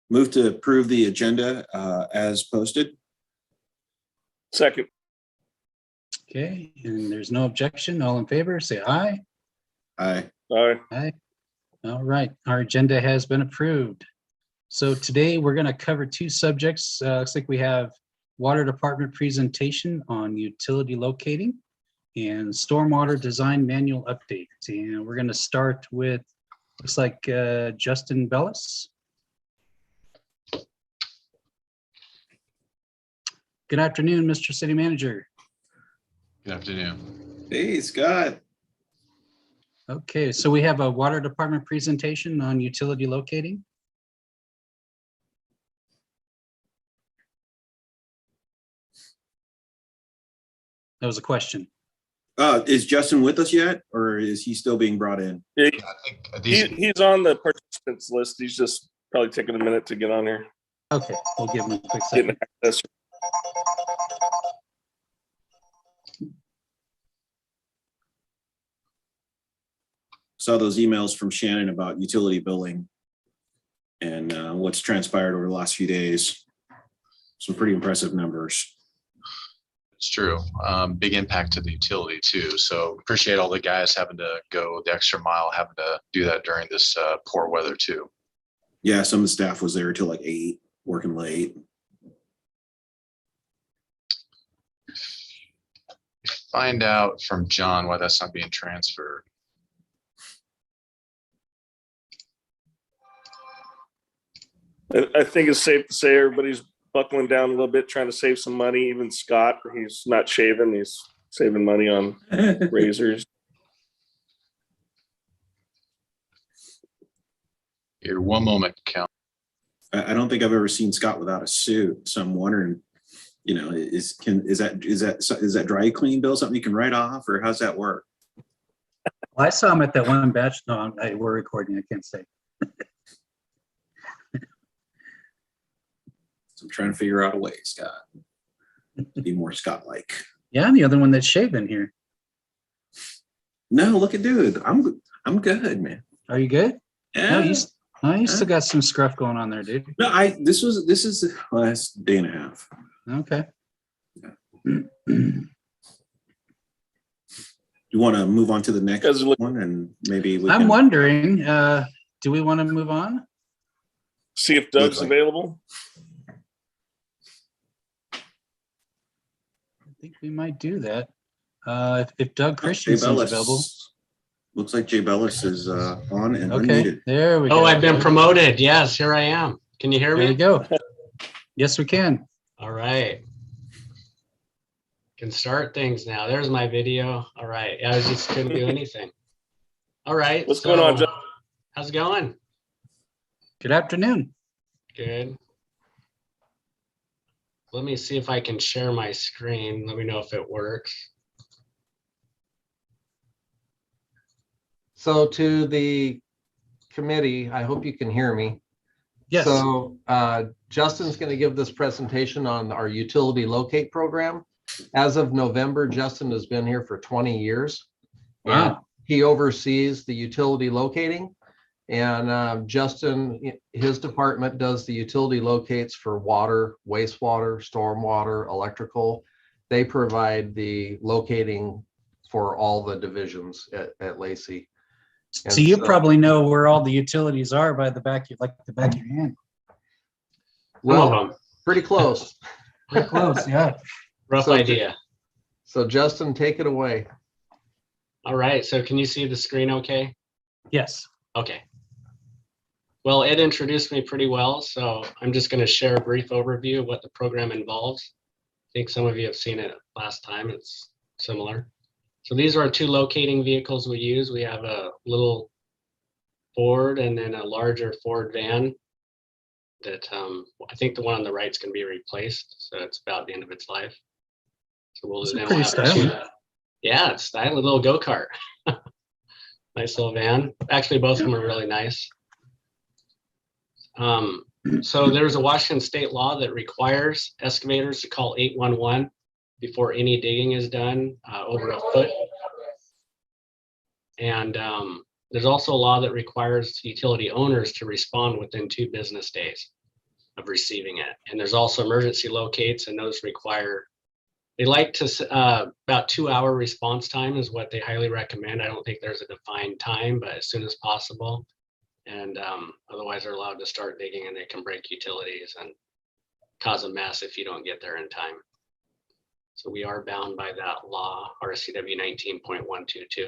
Move to approve the agenda as posted. Second. Okay, and there's no objection. All in favor, say aye. Aye. Aye. Aye. All right, our agenda has been approved. So today we're going to cover two subjects. Looks like we have Water Department presentation on utility locating and Stormwater Design Manual update. And we're going to start with, looks like Justin Bellis. Good afternoon, Mr. City Manager. Good afternoon. Hey, Scott. Okay, so we have a Water Department presentation on utility locating. That was a question. Is Justin with us yet, or is he still being brought in? Yeah, I think he's on the participants list. He's just probably taking a minute to get on here. Okay, we'll give him a quick Getting second. access. Saw those emails from Shannon about utility billing and what's transpired over the last few days. Some pretty impressive numbers. it's true. Big impact to the utility too. So appreciate all the guys having to go the extra mile, having to do that during this poor weather too. Yeah, some of the staff was there till like 8, working late. Find out from John why that's not being transferred. I think it's safe to say everybody's buckling down a little bit, trying to save some money. Even Scott, he's not shaving, he's saving money on razors. Here, one moment, Cal. I don't think I've ever seen Scott without a suit. So I'm wondering, you know, is that dry clean bill something you can write off, or how's that work? Well, I saw him at that one batch. No, we're recording. I can't say. So I'm trying to figure out a way, Scott, to be more Scott-like. Yeah, I'm the other one that's shaving here. No, look at dude. I'm good, man. Are you good? Yeah. No, you still got some scruff going on there, dude. No, this is the last day and a half. Okay. You want to move on to the next Guys are one, and maybe we I'm can wondering, do we want to move on? See if Doug's like- available. I think we might do that. If Doug Jay Christensen's Bellis. available. Looks like Jay Bellis is on and Okay, unmuted. there we go. Oh, I've been promoted. Yes, here I am. Can you hear There you me? go. Yes, we can. All right. Can start things now. There's my video. All right. I just couldn't do anything. All right. What's going on, Doug? How's it going? Good afternoon. Good. Let me see if I can share my screen. Let me know if it works. So to the committee, I hope you can hear me. Yes. So Justin's going to give this presentation on our utility locate program. As of November, Justin has been here for 20 years. And Wow. he oversees the utility locating. And Justin, his department does the utility locates for water, wastewater, stormwater, electrical. They provide the locating for all the divisions at Lacey. So you probably know where all the utilities are by the back, like the back of your hand. Some of Well, them. pretty close. Pretty close, yeah. Rough So- idea. So Justin, take it away. All right. So can you see the screen okay? Yes. Okay. Well, Ed introduced me pretty well, so I'm just going to share a brief overview of what the program involves. I think some of you have seen it last time. It's similar. So these are our two locating vehicles we use. We have a little Ford and then a larger Ford van that I think the one on the right is going to be replaced. So it's about the end of its life. So we'll, Those are then pretty we'll have stylish. two. Yeah, it's stylish, a little go-kart. Nice little van. Actually, both of them are really nice. So there's a Washington state law that requires excavators to call 811 before any digging is done over a foot. And there's also a law that requires utility owners to respond within 2 business days. of receiving it. And there's also emergency locates, and those require, they like to, about 2-hour response time is what they highly recommend. I don't think there's a defined time, but as soon as possible. And otherwise they're allowed to start digging, and they can break utilities and cause a mess if you don't get there in time. So we are bound by that law, RCW 19.122.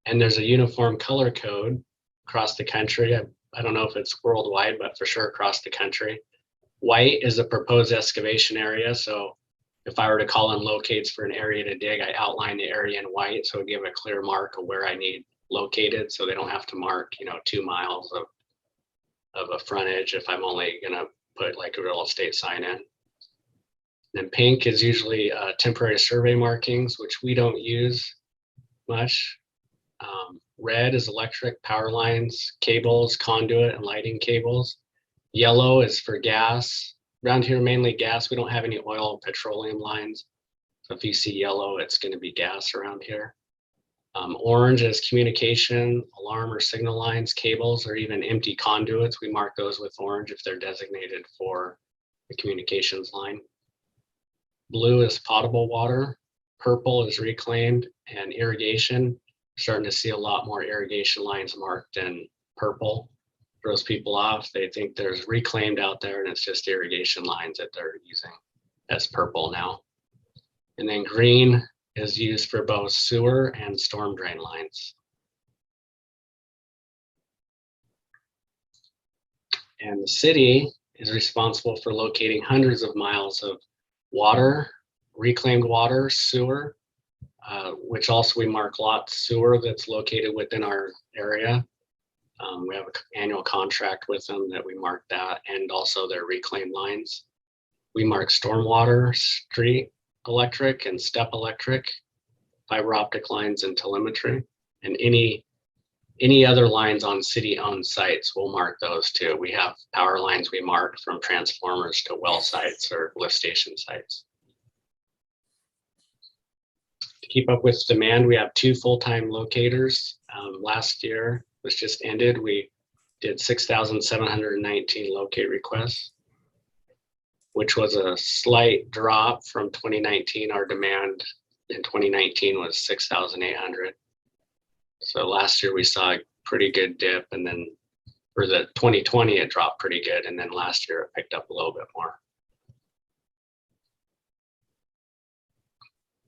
And there's a uniform color code across the country. I don't know if it's worldwide, but for sure across the country. White is a proposed excavation area. So if I were to call in locates for an area to dig, I outline the area in white. So give a clear mark of where I need located, so they don't have to mark, 2 miles of a frontage if I'm only gonna put like a real estate sign in. Then pink is usually temporary survey markings, which we don't use much. Red is electric power lines, cables, conduit, and lighting cables. Yellow is for gas. Around here, mainly gas. We don't have any oil and petroleum lines. So if you see yellow, it's going to be gas around here. Orange is communication, alarm or signal lines, cables, or even empty conduits. We mark those with orange if they're designated for the communications line. Blue is potable water. Purple is reclaimed and irrigation. Starting to see a lot more irrigation lines marked in purple. Throws people off. They think there's reclaimed out there, and it's just irrigation lines that they're using. That's purple now. And then green is used for both sewer and storm drain lines. And the city is responsible for locating hundreds of miles of water, reclaimed water, sewer, which also we mark lot sewer that's located within our area. We have an annual contract with them that we mark that, and also their reclaimed lines. We mark stormwater, street electric, and step electric, fiber optic lines, and telemetry. And any other lines on city-owned sites, we'll mark those too. We have power lines we mark from transformers to well sites or lift station sites. To keep up with demand, we have 2 full-time locators. Last year was just ended. We did 6,719 locate requests, which was a slight drop from 2019. Our demand in 2019 was 6,800. So last year we saw a pretty good dip, and then for the 2020 it dropped pretty good, and then last year it picked up a little bit more.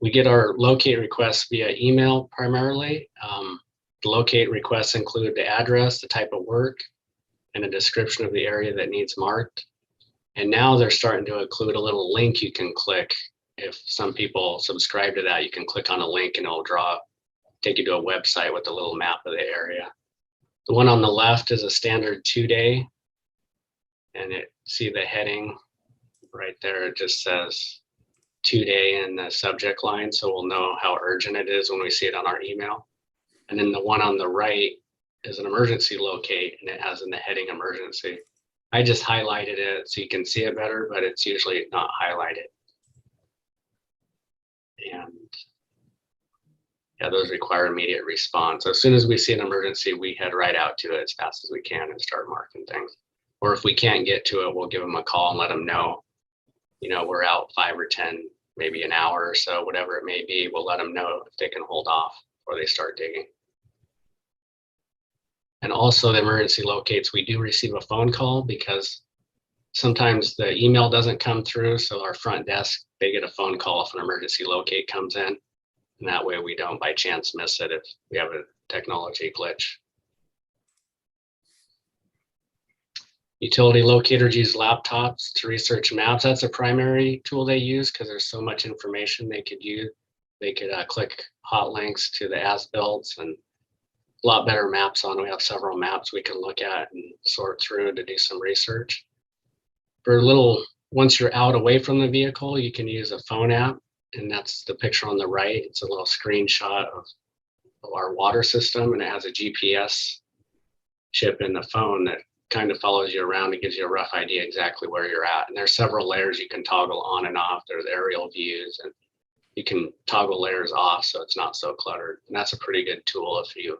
We get our locate requests via email primarily. The locate requests include the address, the type of work, and a description of the area that needs marked. And now they're starting to include a little link you can click. If some people subscribe to that, you can click on a link and it'll take you to a website with a little map of the area. The one on the left is a standard 2-day, and see the heading right there. It just says 2-day in the subject line, so we'll know how urgent it is when we see it on our email. And then the one on the right is an emergency locate, and it has in the heading emergency. I just highlighted it so you can see it better, but it's usually not highlighted. And yeah, those require immediate response. So as soon as we see an emergency, we head right out to it as fast as we can and start marking things. Or if we can't get to it, we'll give them a call and let them know, we're out 5 or 10, maybe an hour or so, whatever it may be. We'll let them know if they can hold off before they start digging. And also the emergency locates, we do receive a phone call because sometimes the email doesn't come through. So our front desk, they get a phone call if an emergency locate comes in. And that way we don't by chance miss it if we have a technology glitch. Utility locators use laptops to research maps. That's a primary tool they use because there's so much information they could use. They could click hot links to the as-builts and a lot better maps on. We have several maps we can look at and sort through to do some research. Once you're out away from the vehicle, you can use a phone app, and that's the picture on the right. It's a little screenshot of our water system, and it has a GPS chip in the phone that kind of follows you around and gives you a rough idea exactly where you're at. And there's several layers you can toggle on and off. There's aerial views, and you can toggle layers off so it's not so cluttered. And that's a pretty good tool if you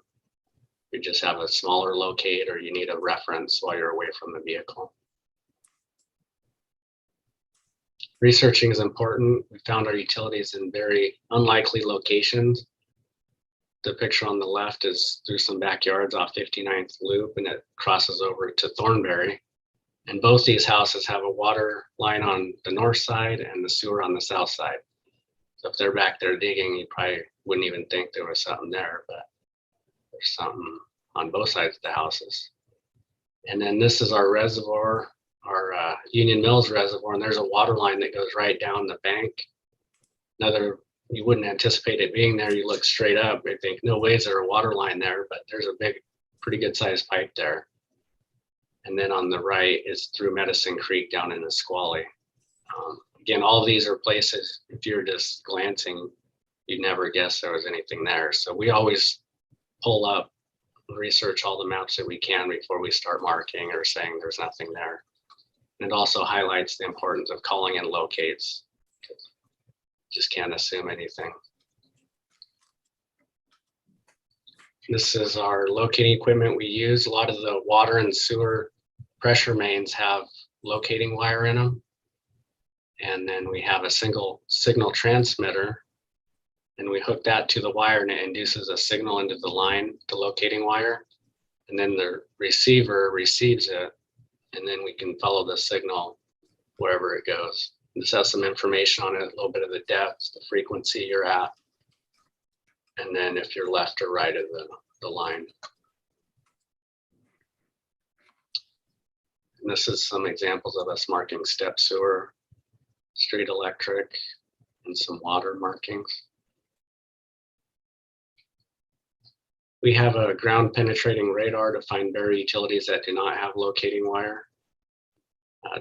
you just have a smaller locate or you need a reference while you're away from the vehicle. Researching is important. We found our utilities in very unlikely locations. The picture on the left is through some backyards off 59th Loop, and it crosses over to Thornberry. And both these houses have a water line on the north side and the sewer on the south side. So if they're back there digging, you probably wouldn't even think there was something there, but there's something on both sides of the houses. And then this is our reservoir, our Union Mills reservoir, and there's a water line that goes right down the bank. You wouldn't anticipate it being there. You look straight up, you think, no way is there a water line there, but there's a big, pretty good sized pipe there. And then on the right is through Medicine Creek down in the Squally. Again, all of these are places, if you're just glancing, you'd never guess there was anything there. So we always pull up, research all the maps that we can before we start marking or saying there's nothing there. And it also highlights the importance of calling in locates. Just can't assume anything. This is our locating equipment we use. A lot of the water and sewer pressure mains have locating wire in them. And then we have a single signal transmitter, and we hook that to the wire and it induces a signal into the line, the locating wire. And then the receiver receives it, and then we can follow the signal wherever it goes. This has some information on it, a little bit of the depth, the frequency you're at, and then if you're left or right of the line. And this is some examples of us marking step sewer, street electric, and some water markings. We have a ground penetrating radar to find buried utilities that do not have locating wire.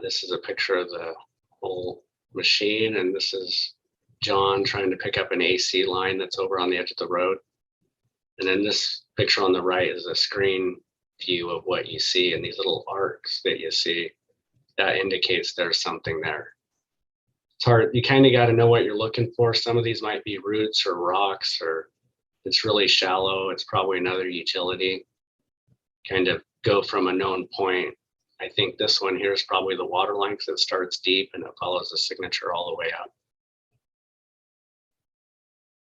This is a picture of the whole machine, and this is John trying to pick up an AC line that's over on the edge of the road. And then this picture on the right is a screen view of what you see, and these little arcs that you see, that indicates there's something there. It's hard, you kind of got to know what you're looking for. Some of these might be roots or rocks, or it's really shallow, it's probably another utility. Kind of go from a known point. I think this one here is probably the water line because it starts deep and it follows the signature all the way up.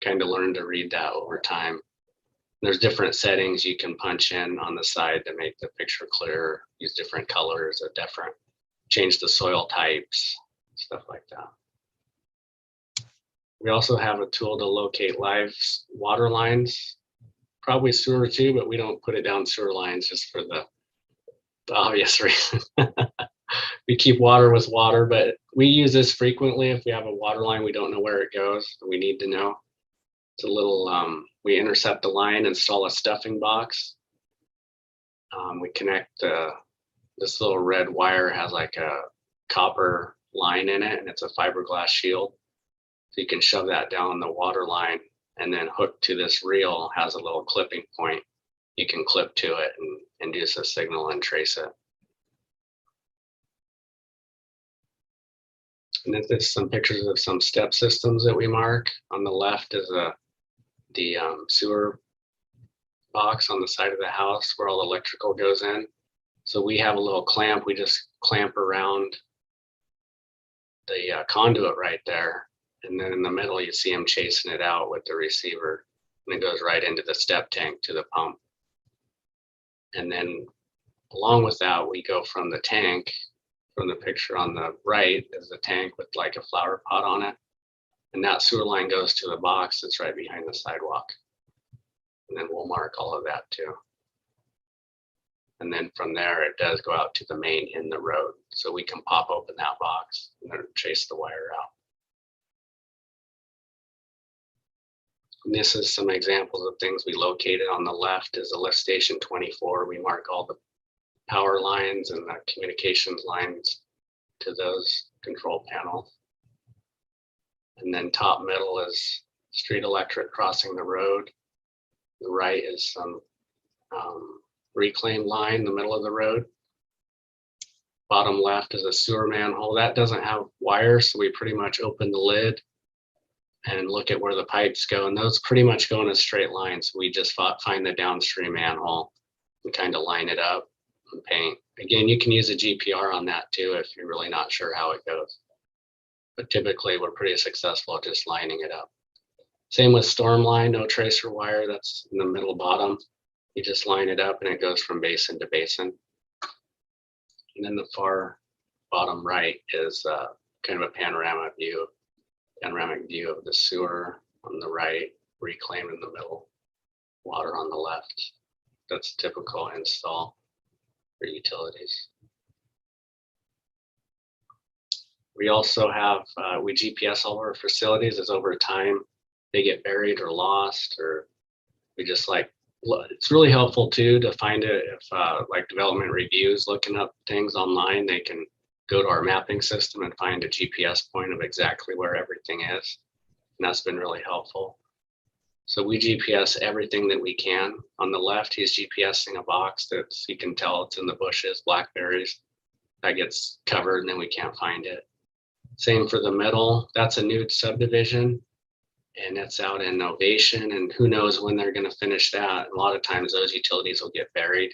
Kind of learn to read that over time. There's different settings you can punch in on the side to make the picture clearer, use different colors or different, change the soil types, stuff like that. We also have a tool to locate live water lines, probably sewer too, but we don't put it down sewer lines just for the obvious reason. We keep water with water, but we use this frequently. If we have a water line, we don't know where it goes, we need to know. It's a little, we intercept the line, install a stuffing box. We connect, this little red wire has like a copper line in it, and it's a fiberglass shield. So you can shove that down the water line, and then hook to this reel has a little clipping point. You can clip to it and induce a signal and trace it. And then there's some pictures of some step systems that we mark. On the left is the sewer box on the side of the house where all the electrical goes in. So we have a little clamp, we just clamp around the conduit right there. And then in the middle, you see him chasing it out with the receiver, and it goes right into the step tank to the pump. And then along with that, we go from the tank, from the picture on the right is the tank with like a flower pot on it. And that sewer line goes to the box that's right behind the sidewalk. And then we'll mark all of that too. And then from there, it does go out to the main in the road. So we can pop open that box and then chase the wire out. And this is some examples of things we located. On the left is a lift station 24. We mark all the power lines and the communications lines to those control panels. And then top middle is street electric crossing the road. The right is some reclaim line in the middle of the road. Bottom left is a sewer manhole. That doesn't have wires, so we pretty much open the lid and look at where the pipes go, and those pretty much go in a straight line. So we just find the downstream manhole and kind of line it up and paint. Again, you can use a GPR on that too if you're really not sure how it goes. But typically we're pretty successful just lining it up. Same with storm line, no tracer wire, that's in the middle bottom. You just line it up and it goes from basin to basin. And then the far bottom right is kind of a panoramic view of the sewer on the right, reclaimed in the middle, water on the left. That's a typical install for utilities. We also have, we GPS all our facilities as over time they get buried or lost, or we just like, it's really helpful too to find it if like development reviews, looking up things online, they can go to our mapping system and find a GPS point of exactly where everything is. And that's been really helpful. So we GPS everything that we can. On the left, he's GPSing a box that you can tell it's in the bushes, blackberries. That gets covered and then we can't find it. Same for the middle. That's a new subdivision and it's out in Ovation, and who knows when they're going to finish that. A lot of times those utilities will get buried.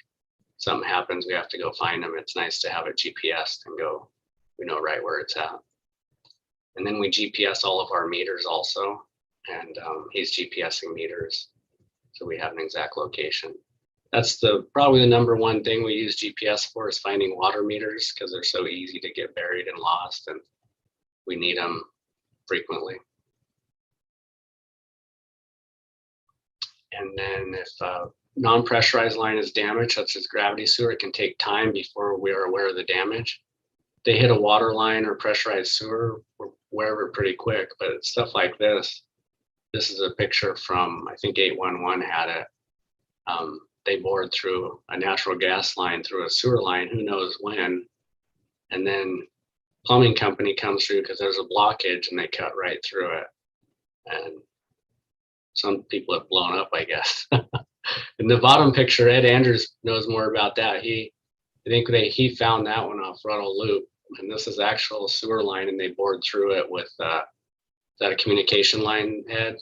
Something happens, we have to go find them. It's nice to have it GPS and go, we know right where it's at. And then we GPS all of our meters also. And he's GPSing meters, so we have an exact location. That's probably the number one thing we use GPS for, is finding water meters, because they're so easy to get buried and lost, and we need them frequently. And then if non-pressurized line is damaged, such as gravity sewer, it can take time before we are aware of the damage. They hit a water line or pressurized sewer, we're aware of it pretty quick, but it's stuff like this. This is a picture from, I think 811 had it. They bored through a natural gas line through a sewer line, who knows when. And then plumbing company comes through because there's a blockage and they cut right through it. And some people have blown up, I guess. In the bottom picture, Ed Andrews knows more about that. I think he found that one off Ruddle Loop. And this is actual sewer line, and they bored through it with is that a communication line, Ed?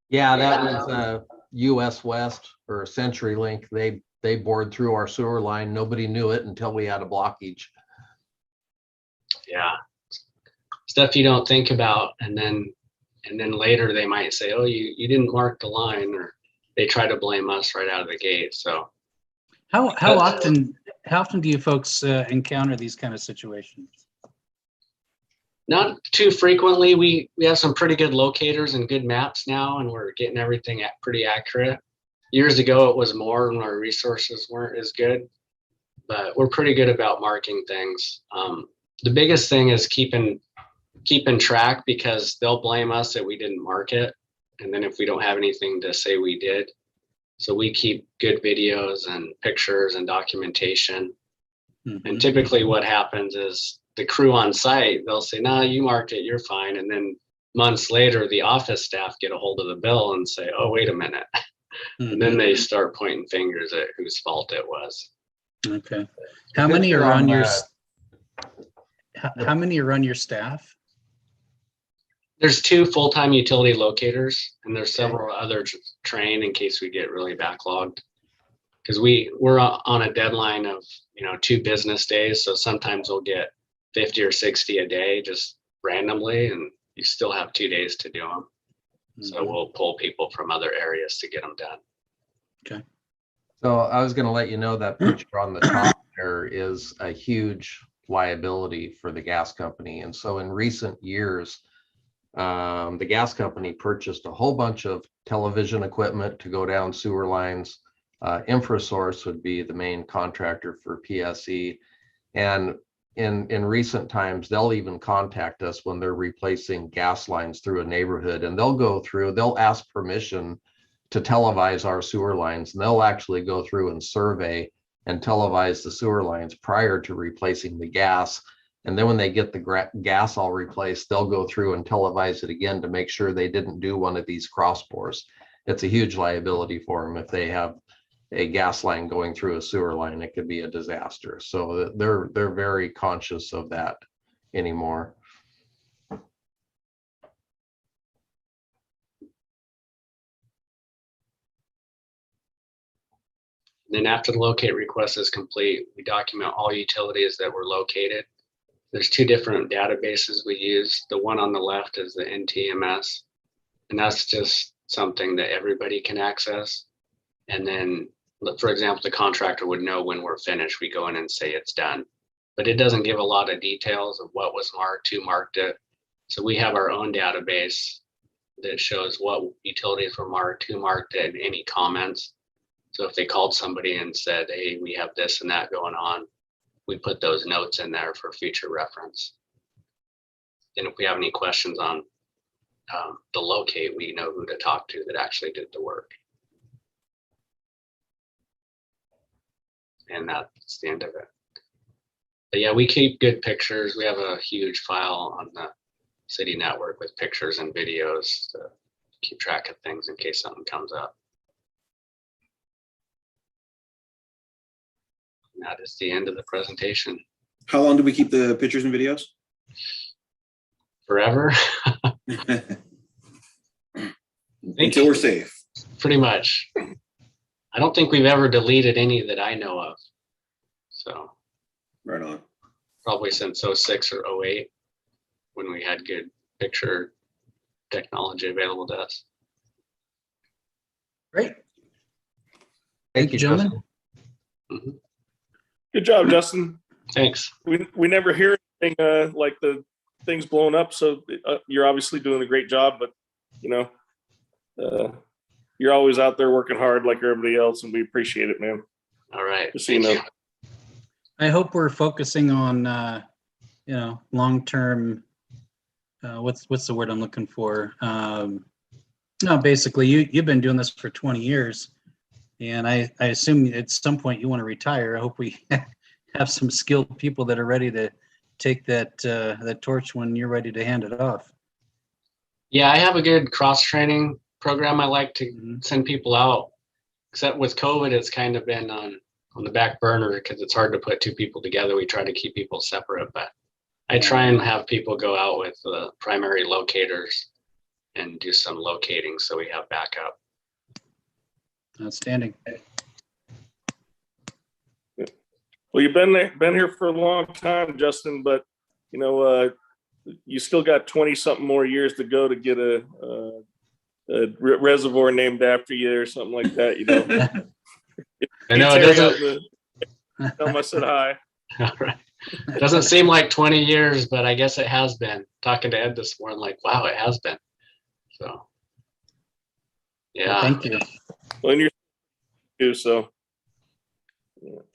Yeah, that was US West or CenturyLink. They bored through our sewer line. Nobody knew it until we had a blockage. Yeah, stuff you don't think about, and then later they might say, "Oh, you didn't mark the line," or they try to blame us right out of the gate. So, how often do you folks encounter these kind of situations? not too frequently. We have some pretty good locators and good maps now, and we're getting everything pretty accurate. Years ago, it was more when our resources weren't as good, but we're pretty good about marking things. The biggest thing is keeping track, because they'll blame us that we didn't mark it, and then if we don't have anything to say we did. So we keep good videos and pictures and documentation. Mm-hmm. And typically what happens is the crew on site, they'll say, "No, you marked it, you're fine." And then months later, the office staff get a hold of the bill and say, "Oh, wait a minute." Mm-hmm. And then they start pointing fingers at whose fault it was. Okay. How many are on your staff? There's 2 full-time utility locators, and there's several other trained in case we get really backlogged. Because we're on a deadline of 2 business days, so sometimes we'll get 50 or 60 a day just randomly, and you still have 2 days to do them. Mm-hmm. So we'll pull people from other areas to get them done. Okay. So I was going to let you know that picture on the top there is a huge liability for the gas company, and so in recent years, the gas company purchased a whole bunch of television equipment to go down sewer lines. InfraSource would be the main contractor for PSE. And in recent times, they'll even contact us when they're replacing gas lines through a neighborhood, and they'll ask permission to televise our sewer lines. And they'll actually go through and survey and televise the sewer lines prior to replacing the gas. And then when they get the gas all replaced, they'll go through and televise it again to make sure they didn't do one of these cross bores. It's a huge liability for them if they have a gas line going through a sewer line. It could be a disaster. So they're very conscious of that anymore. Then after the locate request is complete, we document all utilities that were located. There's two different databases we use. The one on the left is the NTMS, and that's just something that everybody can access. And then, for example, the contractor would know when we're finished. We go in and say it's done, but it doesn't give a lot of details of what was marked, who marked it. So we have our own database that shows what utilities were marked, who marked it, any comments. So if they called somebody and said, hey, we have this and that going on, we put those notes in there for future reference. And if we have any questions on the locate, we know who to talk to that actually did the work. And that's the end of it. But yeah, we keep good pictures. We have a huge file on the city network with pictures and videos to keep track of things in case something comes up. And that is the end of the presentation. How long do we keep the pictures and videos? Forever. Until we're safe. Pretty much. I don't think we've ever deleted any that I know of. So Right on. probably since 06 or 08 when we had good picture technology available to us. Great. Thank you, gentlemen. Justin. Good job, Justin. Thanks. We never hear anything like the things blowing up. So you're obviously doing a great job, but you know, you're always out there working hard like everybody else, and we appreciate it, man. All right. Just so you know. I hope we're focusing on, you know, long-term, what's the word I'm looking for? No, basically you've been doing this for 20 years and I assume at some point you want to retire. I hope we have some skilled people that are ready to take that, that torch when you're ready to hand it off. Yeah, I have a good cross-training program I like to send people out. Except with COVID, it's kind of been on the back burner because it's hard to put two people together. We try to keep people separate, but I try and have people go out with the primary locators and do some locating so we have backup. Outstanding. Well, you've been here for a long time, Justin, but you know, you still got 20 something more years to go to get a reservoir named after you or something like that. You know, I know it doesn't. Tell them I said hi. All right. Doesn't seem like 20 years, but I guess it has been. Talking to Ed this morning, like, wow, it has been. So, yeah. Well, thank you. Well, and you're too, so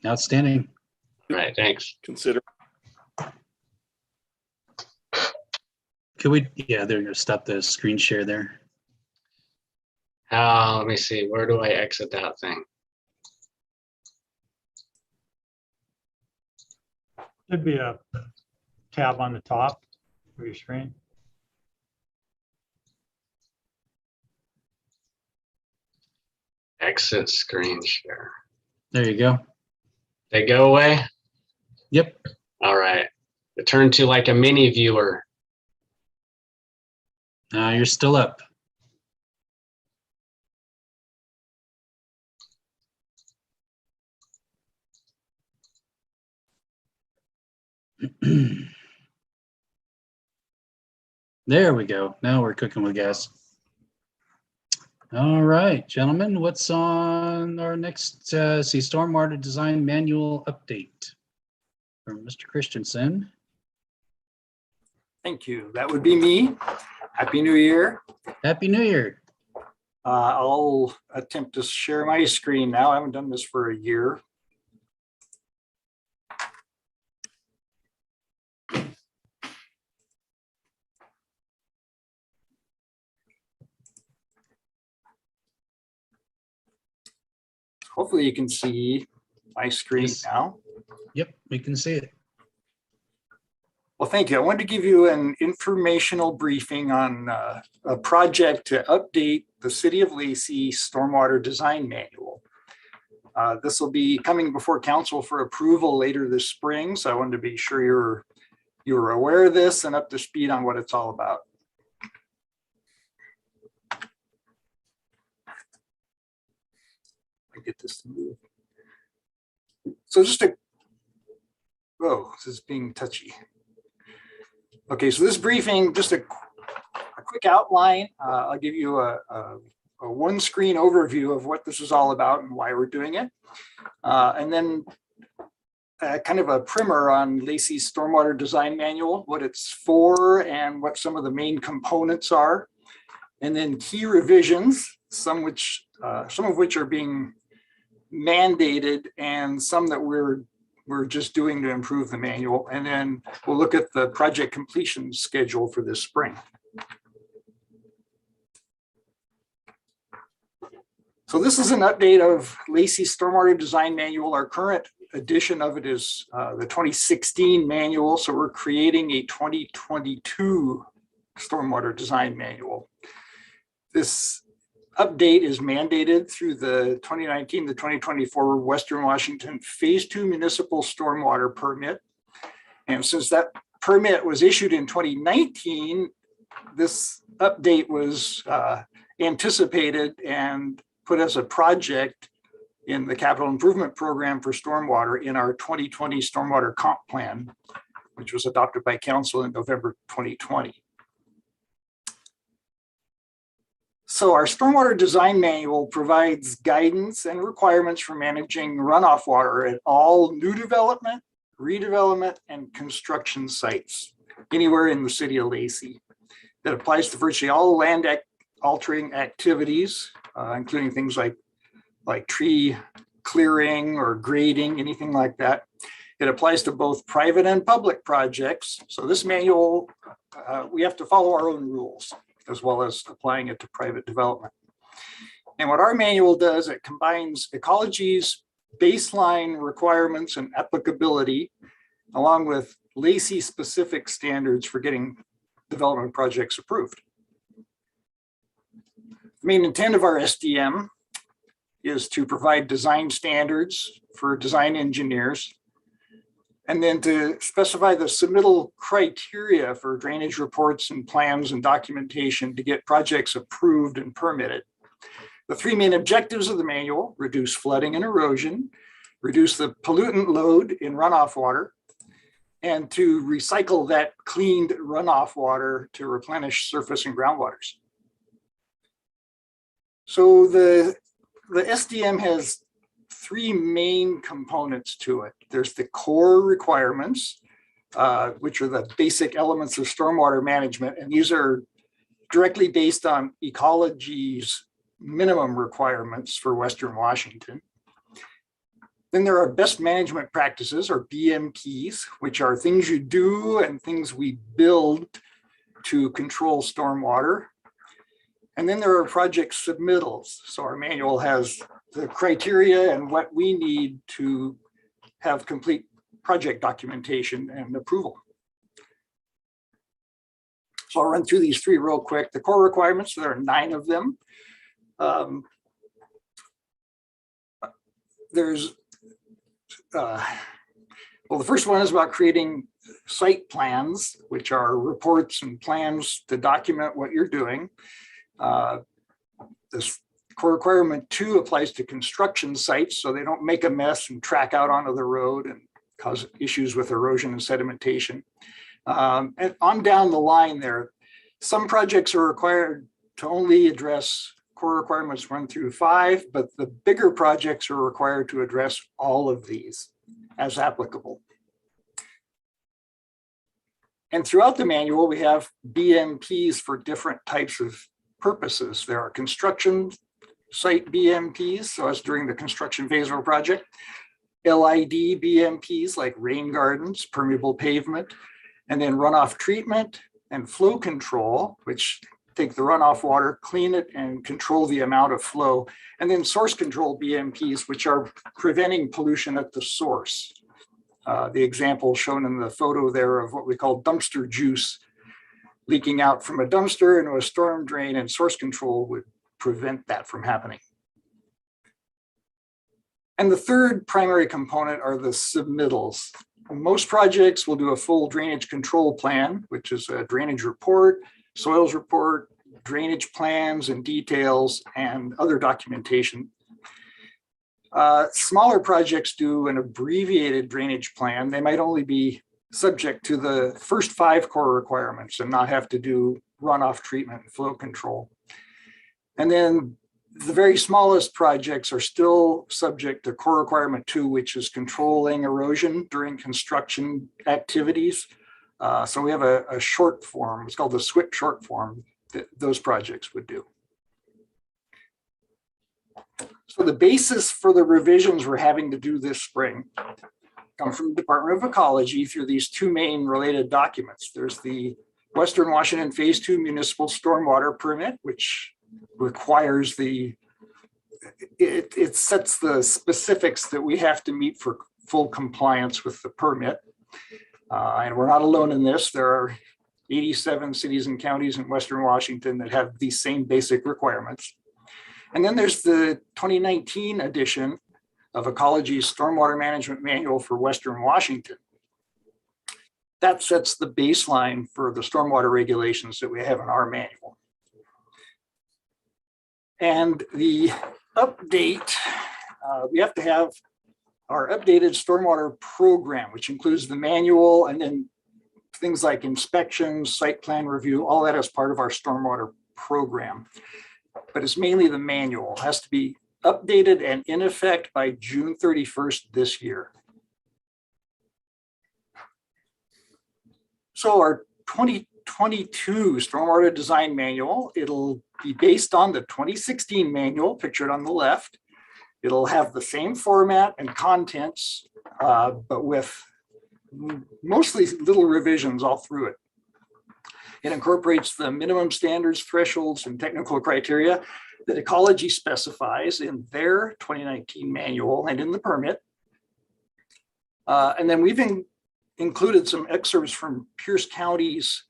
Outstanding. All right. Thanks. consider. Could we, yeah, there you go. Stop the screen share there. Let me see. Where do I exit that thing? Should be a tab on the top of your screen. Exit screen share. There you go. They go away? Yep. All right. It turned to like a mini viewer. You're still up. There we go. Now we're cooking with gas. All right, gentlemen, what's on our next see stormwater design manual update from Mr. Christensen? Thank you. That would be me. Happy New Year. Happy New Year. I'll attempt to share my screen now. I haven't done this for a year. Hopefully you can see my screen Yes. now. Yep, we can see it. Well, thank you. I wanted to give you an informational briefing on a project to update the City of Lacey Stormwater Design Manual. This will be coming before council for approval later this spring, so I wanted to be sure you're aware of this and up to speed on what it's all about. I get this to move. So just a, oh, this is being touchy. Okay, so this briefing, just a quick outline. I'll give you a one screen overview of what this is all about and why we're doing it. And then kind of a primer on Lacey's Stormwater Design Manual, what it's for and what some of the main components are. And then key revisions, some of which are being mandated and some that we're just doing to improve the manual. And then we'll look at the project completion schedule for this spring. So this is an update of Lacey's Stormwater Design Manual. Our current edition of it is the 2016 manual. So we're creating a 2022 Stormwater Design Manual. This update is mandated through the 2019 to 2024 Western Washington Phase 2 Municipal Stormwater Permit. And since that permit was issued in 2019, this update was anticipated and put as a project in the capital improvement program for stormwater in our 2020 stormwater comp plan, which was adopted by council in November 2020. So our stormwater design manual provides guidance and requirements for managing runoff water at all new development, redevelopment, and construction sites anywhere in the city of Lacey. That applies to virtually all land altering activities, including things like tree clearing or grading, anything like that. It applies to both private and public projects. So this manual, we have to follow our own rules as well as applying it to private development. And what our manual does, it combines Ecology's baseline requirements and applicability along with Lacey specific standards for getting development projects approved. The main intent of our SDM is to provide design standards for design engineers, and then to specify the submittal criteria for drainage reports and plans and documentation to get projects approved and permitted. The three main objectives of the manual: reduce flooding and erosion, reduce the pollutant load in runoff water, and to recycle that cleaned runoff water to replenish surface and groundwaters. So the SDM has three main components to it. There's the core requirements, which are the basic elements of stormwater management. And these are directly based on Ecology's minimum requirements for Western Washington. Then there are best management practices, or BMPs, which are things you do and things we build to control stormwater. And then there are project submittals. So our manual has the criteria and what we need to have complete project documentation and approval. So I'll run through these three real quick. The core requirements, there are 9 of them. Well, the first one is about creating site plans, which are reports and plans to document what you're doing. This core requirement 2 applies to construction sites, so they don't make a mess and track out onto the road and cause issues with erosion and sedimentation. And on down the line there, some projects are required to only address core requirements 1 through 5, but the bigger projects are required to address all of these as applicable. And throughout the manual, we have BMPs for different types of purposes. There are construction site BMPs, so that's during the construction phase of a project. LID BMPs like rain gardens, permeable pavement, and then runoff treatment and flow control, which take the runoff water, clean it, and control the amount of flow. And then source control BMPs, which are preventing pollution at the source. The example shown in the photo there of what we call dumpster juice leaking out from a dumpster into a storm drain, and source control would prevent that from happening. And the third primary component are the submittals. Most projects will do a full drainage control plan, which is a drainage report, soils report, drainage plans and details, and other documentation. Smaller projects do an abbreviated drainage plan. They might only be subject to the first 5 core requirements and not have to do runoff treatment and flow control. And then the very smallest projects are still subject to core requirement 2, which is controlling erosion during construction activities. So we have a short form, it's called the SWIP short form, that those projects would do. So the basis for the revisions we're having to do this spring come from the Department of Ecology through these 2 main related documents. There's the Western Washington Phase 2 Municipal Stormwater Permit, which requires it sets the specifics that we have to meet for full compliance with the permit. And we're not alone in this. There are 87 cities and counties in Western Washington that have these same basic requirements. And then there's the 2019 edition of Ecology's Stormwater Management Manual for Western Washington. That sets the baseline for the stormwater regulations that we have in our manual. And the update, we have to have our updated stormwater program, which includes the manual and then things like inspections, site plan review, all that as part of our stormwater program. But it's mainly the manual. It has to be updated and in effect by June 31st this year. So our 2022 Stormwater Design Manual, it'll be based on the 2016 manual pictured on the left. It'll have the same format and contents, but with mostly little revisions all through it. It incorporates the minimum standards, thresholds, and technical criteria that Ecology specifies in their 2019 manual and in the permit. And then we've included some excerpts from Pierce County's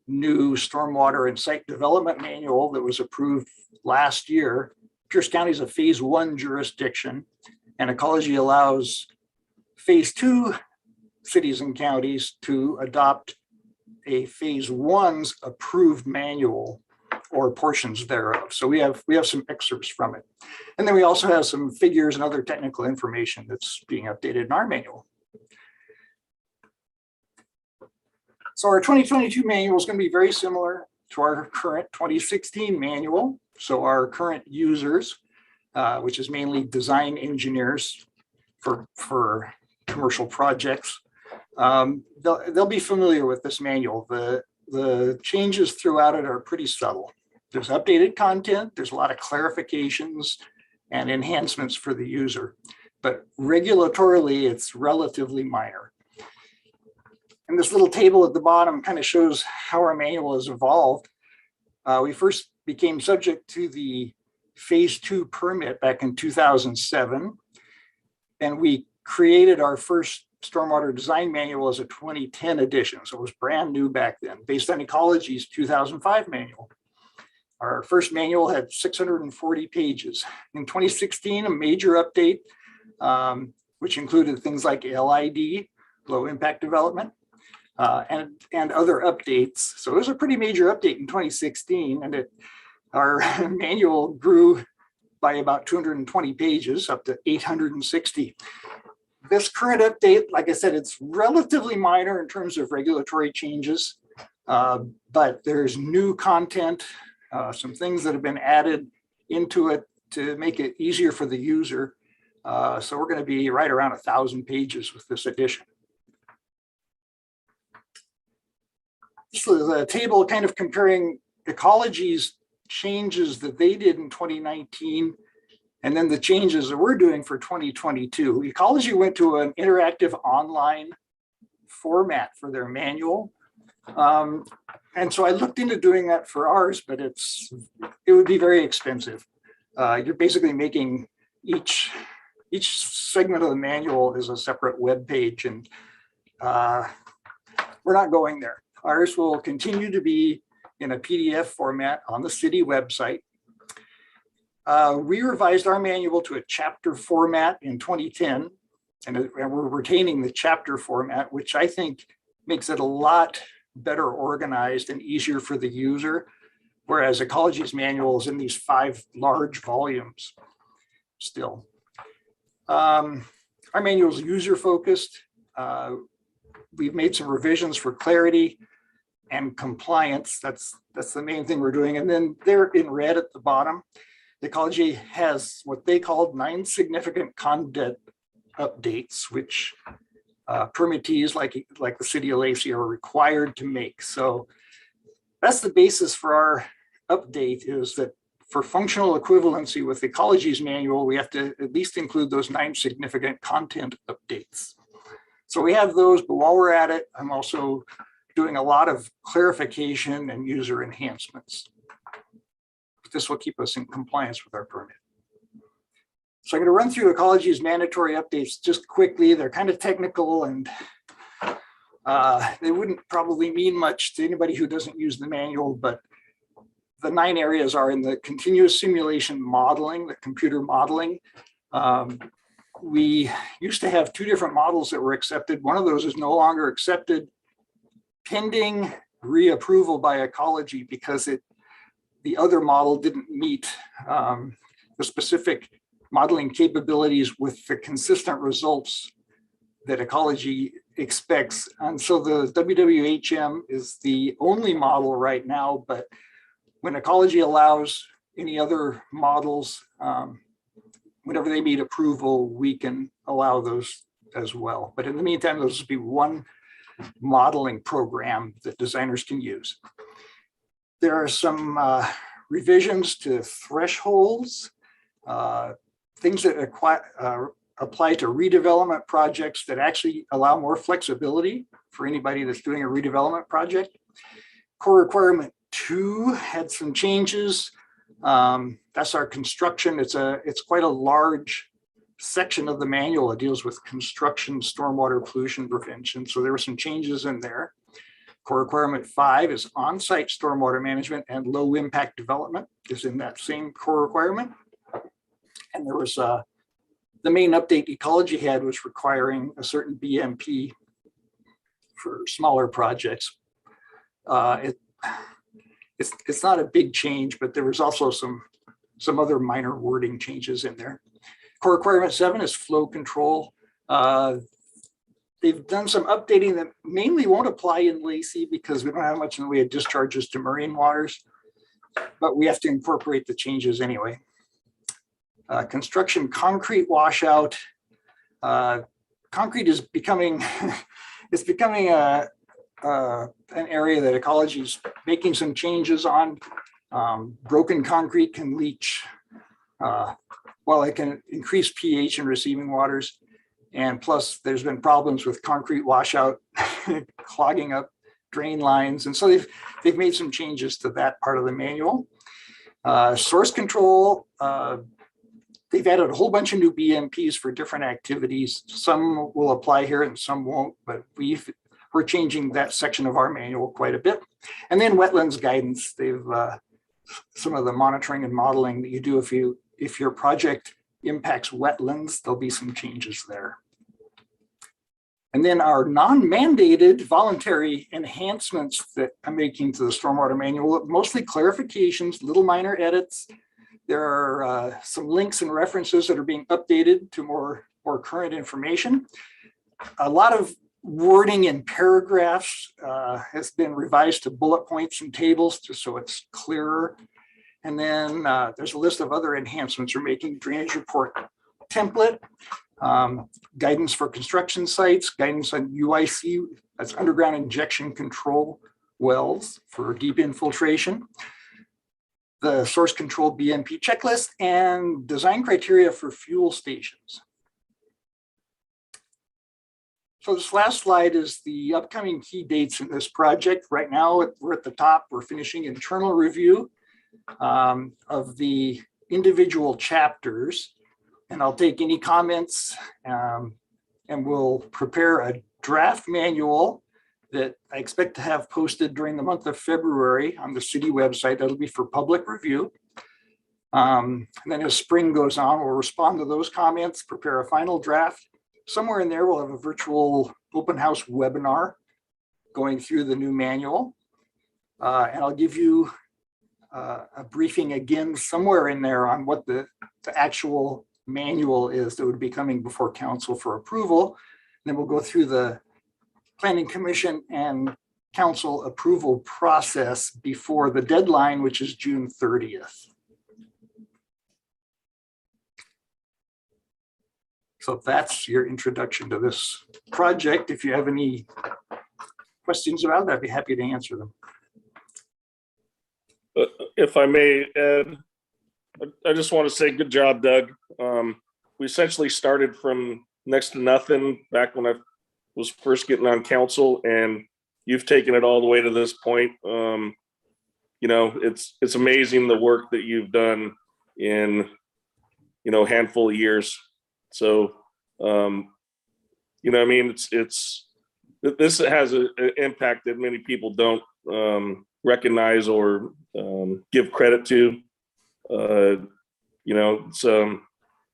new stormwater and site development manual that was approved last year. Pierce County is a phase 1 jurisdiction, and Ecology allows phase 2 cities and counties to adopt a phase 1's approved manual or portions thereof. So we have some excerpts from it. And then we also have some figures and other technical information that's being updated in our manual. So our 2022 manual is going to be very similar to our current 2016 manual. So our current users, which is mainly design engineers for commercial projects, they'll be familiar with this manual. The changes throughout it are pretty subtle. There's updated content, there's a lot of clarifications and enhancements for the user, but regulatorily it's relatively minor. And this little table at the bottom kind of shows how our manual has evolved. We first became subject to the phase 2 permit back in 2007, and we created our first stormwater design manual as a 2010 edition. So it was brand new back then, based on Ecology's 2005 manual. Our first manual had 640 pages. In 2016, a major update, which included things like LID, low impact development, and other updates. So it was a pretty major update in 2016, and our manual grew by about 220 pages up to 860. This current update, like I said, it's relatively minor in terms of regulatory changes, but there's new content, some things that have been added into it to make it easier for the user. So we're going to be right around 1,000 pages with this edition. So the table kind of comparing Ecology's changes that they did in 2019 and then the changes that we're doing for 2022. Ecology went to an interactive online format for their manual. And so I looked into doing that for ours, but it would be very expensive. You're basically making each segment of the manual is a separate web page, and we're not going there. Ours will continue to be in a PDF format on the city website. We revised our manual to a chapter format in 2010, and we're retaining the chapter format, which I think makes it a lot better organized and easier for the user, whereas Ecology's manual is in these 5 large volumes still. Our manual is user-focused. We've made some revisions for clarity and compliance. That's the main thing we're doing. And then there in red at the bottom, Ecology has what they called 9 significant content updates, which permittees like the city of Lacey are required to make. So that's the basis for our update, is that for functional equivalency with Ecology's manual, we have to at least include those 9 significant content updates. So we have those, but while we're at it, I'm also doing a lot of clarification and user enhancements. This will keep us in compliance with our permit. So I'm going to run through Ecology's mandatory updates just quickly. They're kind of technical, and they wouldn't probably mean much to anybody who doesn't use the manual, but the 9 areas are in the continuous simulation modeling, the computer modeling. We used to have 2 different models that were accepted. One of those is no longer accepted pending reapproval by Ecology because the other model didn't meet the specific modeling capabilities with the consistent results that Ecology expects. And so the WWHM is the only model right now, but when Ecology allows any other models, whenever they meet approval, we can allow those as well. But in the meantime, those will be one modeling program that designers can use. There are some revisions to thresholds, things that apply to redevelopment projects that actually allow more flexibility for anybody that's doing a redevelopment project. Core requirement 2 had some changes. That's our construction. It's quite a large section of the manual. It deals with construction, stormwater pollution prevention. So there were some changes in there. Core requirement 5 is on-site stormwater management, and low impact development is in that same core requirement. And there was the main update Ecology had was requiring a certain BMP for smaller projects. It's not a big change, but there was also some other minor wording changes in there. Core requirement 7 is flow control. They've done some updating that mainly won't apply in Lacey because we don't have much in the way of discharges to marine waters, but we have to incorporate the changes anyway. Construction concrete washout. Concrete is becoming, it's becoming an area that Ecology is making some changes on. Broken concrete can leach, well, it can increase pH in receiving waters. And plus there's been problems with concrete washout clogging up drain lines. And so they've made some changes to that part of the manual. Source control, they've added a whole bunch of new BMPs for different activities. Some will apply here and some won't, but we're changing that section of our manual quite a bit. And then wetlands guidance, they've some of the monitoring and modeling that you do if your project impacts wetlands, there'll be some changes there. And then our non-mandated voluntary enhancements that I'm making to the stormwater manual, mostly clarifications, little minor edits. There are some links and references that are being updated to more current information. A lot of wording in paragraphs has been revised to bullet points and tables just so it's clearer. And then there's a list of other enhancements we're making: drainage report template, guidance for construction sites, guidance on UIC, that's underground injection control wells for deep infiltration, the source control BMP checklist, and design criteria for fuel stations. So this last slide is the upcoming key dates in this project. Right now, we're at the top. We're finishing internal review of the individual chapters, and I'll take any comments and we'll prepare a draft manual that I expect to have posted during the month of February on the city website. That'll be for public review. And then as spring goes on, we'll respond to those comments, prepare a final draft. Somewhere in there, we'll have a virtual open house webinar going through the new manual. And I'll give you a briefing again somewhere in there on what the actual manual is that would be coming before council for approval. Then we'll go through the planning commission and council approval process before the deadline, which is June 30th. So that's your introduction to this project. If you have any questions about that, I'd be happy to answer them. If I may, Ed, I just want to say good job, Doug. We essentially started from next to nothing back when I was first getting on council, and you've taken it all the way to this point. It's amazing the work that you've done in a handful of years. So I mean, this has an impact that many people don't recognize or give credit to.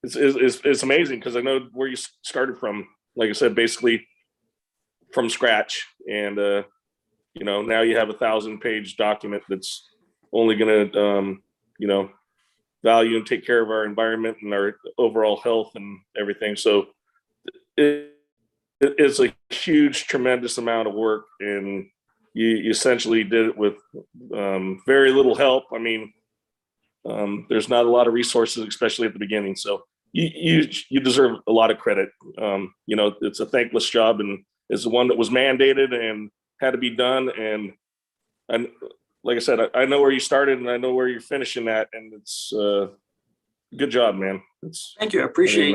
It's amazing because I know where you started from. Like I said, basically from scratch, and now you have a 1,000-page document that's only going to value and take care of our environment and our overall health and everything. So it's a huge, tremendous amount of work, and you essentially did it with very little help. I mean, there's not a lot of resources, especially at the beginning. So you deserve a lot of credit. It's a thankless job, and it's the one that was mandated and had to be done. And like I said, I know where you started and I know where you're finishing at, and it's good job, man. Thank you. I appreciate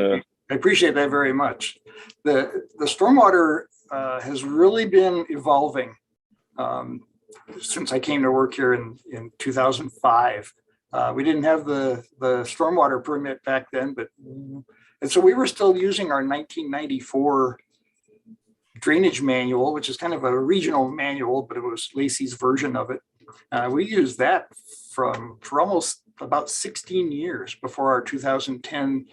that very much. The stormwater has really been evolving since I came to work here in 2005. We didn't have the stormwater permit back then, and so we were still using our 1994 drainage manual, which is kind of a regional manual, but it was Lacey's version of it. We used that for almost about 16 years before our 2010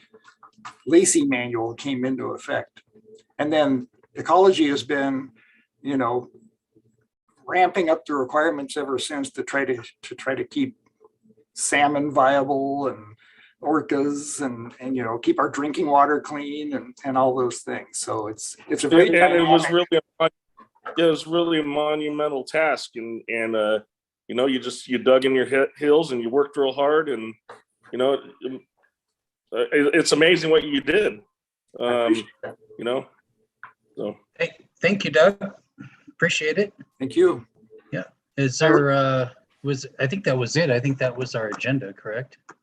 Lacey manual came into effect. And then Ecology has been, ramping up the requirements ever since to try to keep salmon viable and orcas and keep our drinking water clean and all those things. So it's a very it was really a monumental task, and you dug in your heels and you worked real hard, and it's amazing what you did. So Hey, thank you, Doug. Appreciate it. Thank you. Yeah. Is there I think that was it. I think that was our agenda, correct? I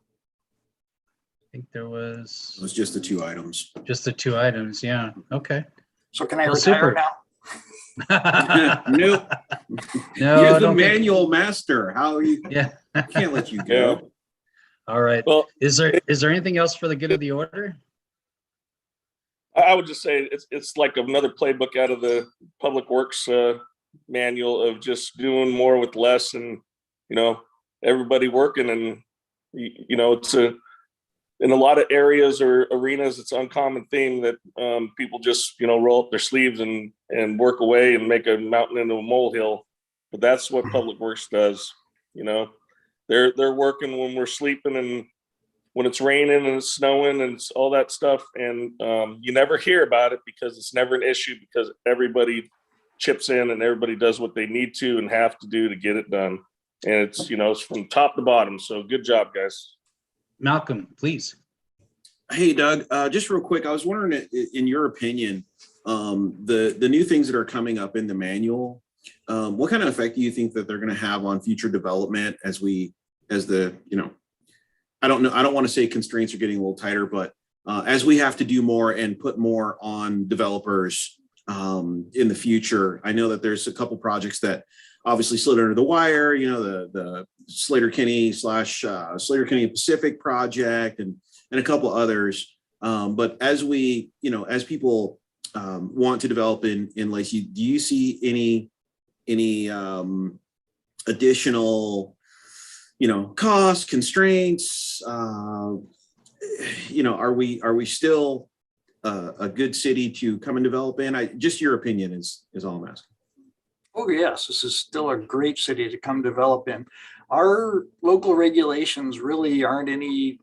think there was. It was just the 2 items. Just the 2 items. Yeah. Okay. So can I Well, retire super. now? Nope. No, You're the don't be- manual master. How are you? Yeah. Can't let you go. All right. Well, Is there anything else for the good of the order? I would just say it's like another playbook out of the Public Works manual of just doing more with less, and everybody working, and it's in a lot of areas or arenas, it's an uncommon theme that people just roll up their sleeves and work away and make a mountain into a molehill. But that's what Public Works does. They're working when we're sleeping and when it's raining and it's snowing and it's all that stuff. And you never hear about it because it's never an issue, because everybody chips in and everybody does what they need to and have to do to get it done. And it's, it's from top to bottom. So good job, guys. Malcolm, please. Hey, Doug, just real quick, I was wondering, in your opinion, the new things that are coming up in the manual, what kind of effect do you think that they're going to have on future development I don't know, I don't want to say constraints are getting a little tighter, but as we have to do more and put more on developers in the future? I know that there's a couple projects that obviously slid under the wire, the Slater-Kinney / Slater-Kinney Pacific project and a couple others. But as we, as people want to develop in Lacey, do you see any additional, cost constraints? Are we still a good city to come and develop in? Just your opinion is all I'm asking. Oh, yes, this is still a great city to come develop in. Our local regulations really aren't any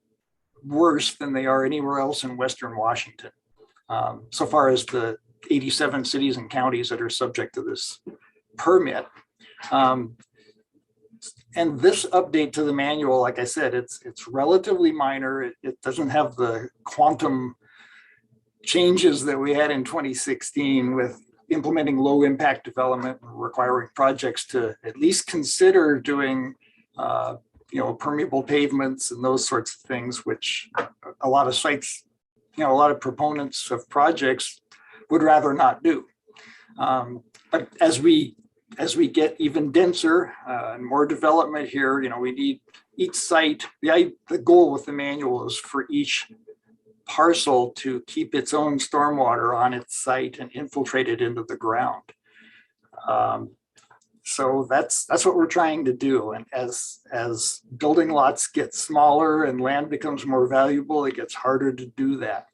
worse than they are anywhere else in Western Washington. So far as the 87 cities and counties that are subject to this permit. And this update to the manual, like I said, it's relatively minor. It doesn't have the quantum changes that we had in 2016 with implementing low impact development and requiring projects to at least consider doing permeable pavements and those sorts of things, which a lot of sites, a lot of proponents of projects would rather not do. But as we get even denser and more development here, we need each site. The goal with the manual is for each parcel to keep its own stormwater on its site and infiltrate it into the ground. So that's what we're trying to do. And as building lots get smaller and land becomes more valuable, it gets harder to do that.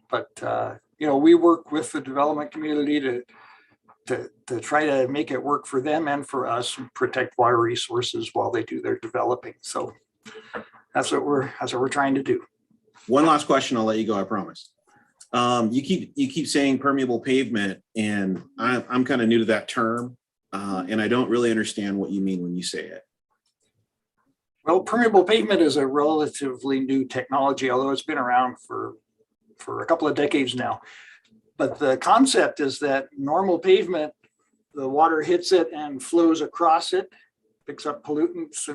But we work with the development community to try to make it work for them and for us and protect water resources while they do their developing. So that's what we're trying to do. One last question, I'll let you go, I promise. You keep saying permeable pavement, and I'm kind of new to that term, and I don't really understand what you mean when you say it. Well, permeable pavement is a relatively new technology, although it's been around for a couple of decades now. But the concept is that normal pavement, the water hits it and flows across it, picks up pollutants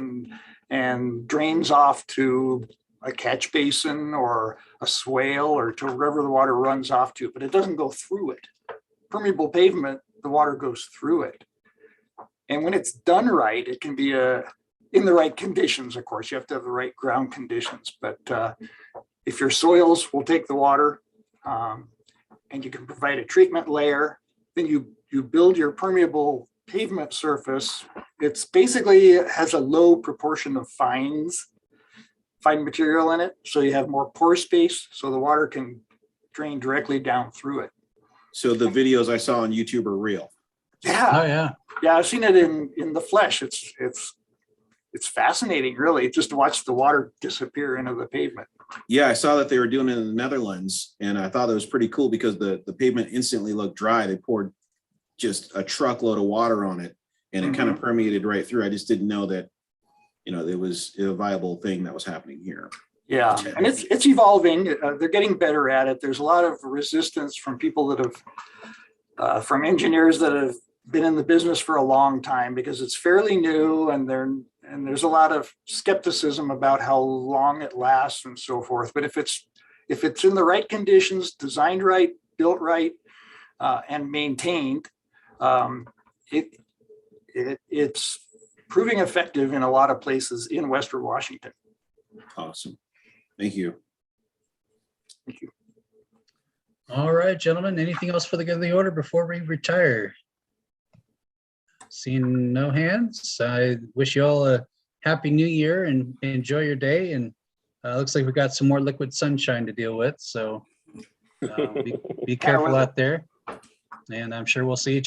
and drains off to a catch basin or a swale or to wherever the water runs off to, but it doesn't go through it. Permeable pavement, the water goes through it. And when it's done right, it can be in the right conditions, of course. You have to have the right ground conditions, but if your soils will take the water and you can provide a treatment layer, then you build your permeable pavement surface. It's basically has a low proportion of fine material in it. So you have more pore space so the water can drain directly down through it. So the videos I saw on YouTube are real. Yeah. Oh, yeah. Yeah, I've seen it in the flesh. It's fascinating, really, just to watch the water disappear into the pavement. Yeah, I saw that they were doing it in the Netherlands, and I thought that was pretty cool because the pavement instantly looked dry. They poured just a truckload of water on it, and it kind of permeated right through. I just didn't know that, it was a viable thing that was happening here. Yeah, and it's evolving. They're getting better at it. There's a lot of resistance from people that have, from engineers that have been in the business for a long time because it's fairly new, and there's a lot of skepticism about how long it lasts and so forth. But if it's in the right conditions, designed right, built right, and maintained, it's proving effective in a lot of places in Western Washington. Awesome. Thank you. Thank you. All right, gentlemen, anything else for the good of the order before we retire? Seeing no hands, I wish you all a happy new year and enjoy your day. And looks like we got some more liquid sunshine to deal with. So be careful out there. And I'm sure we'll see each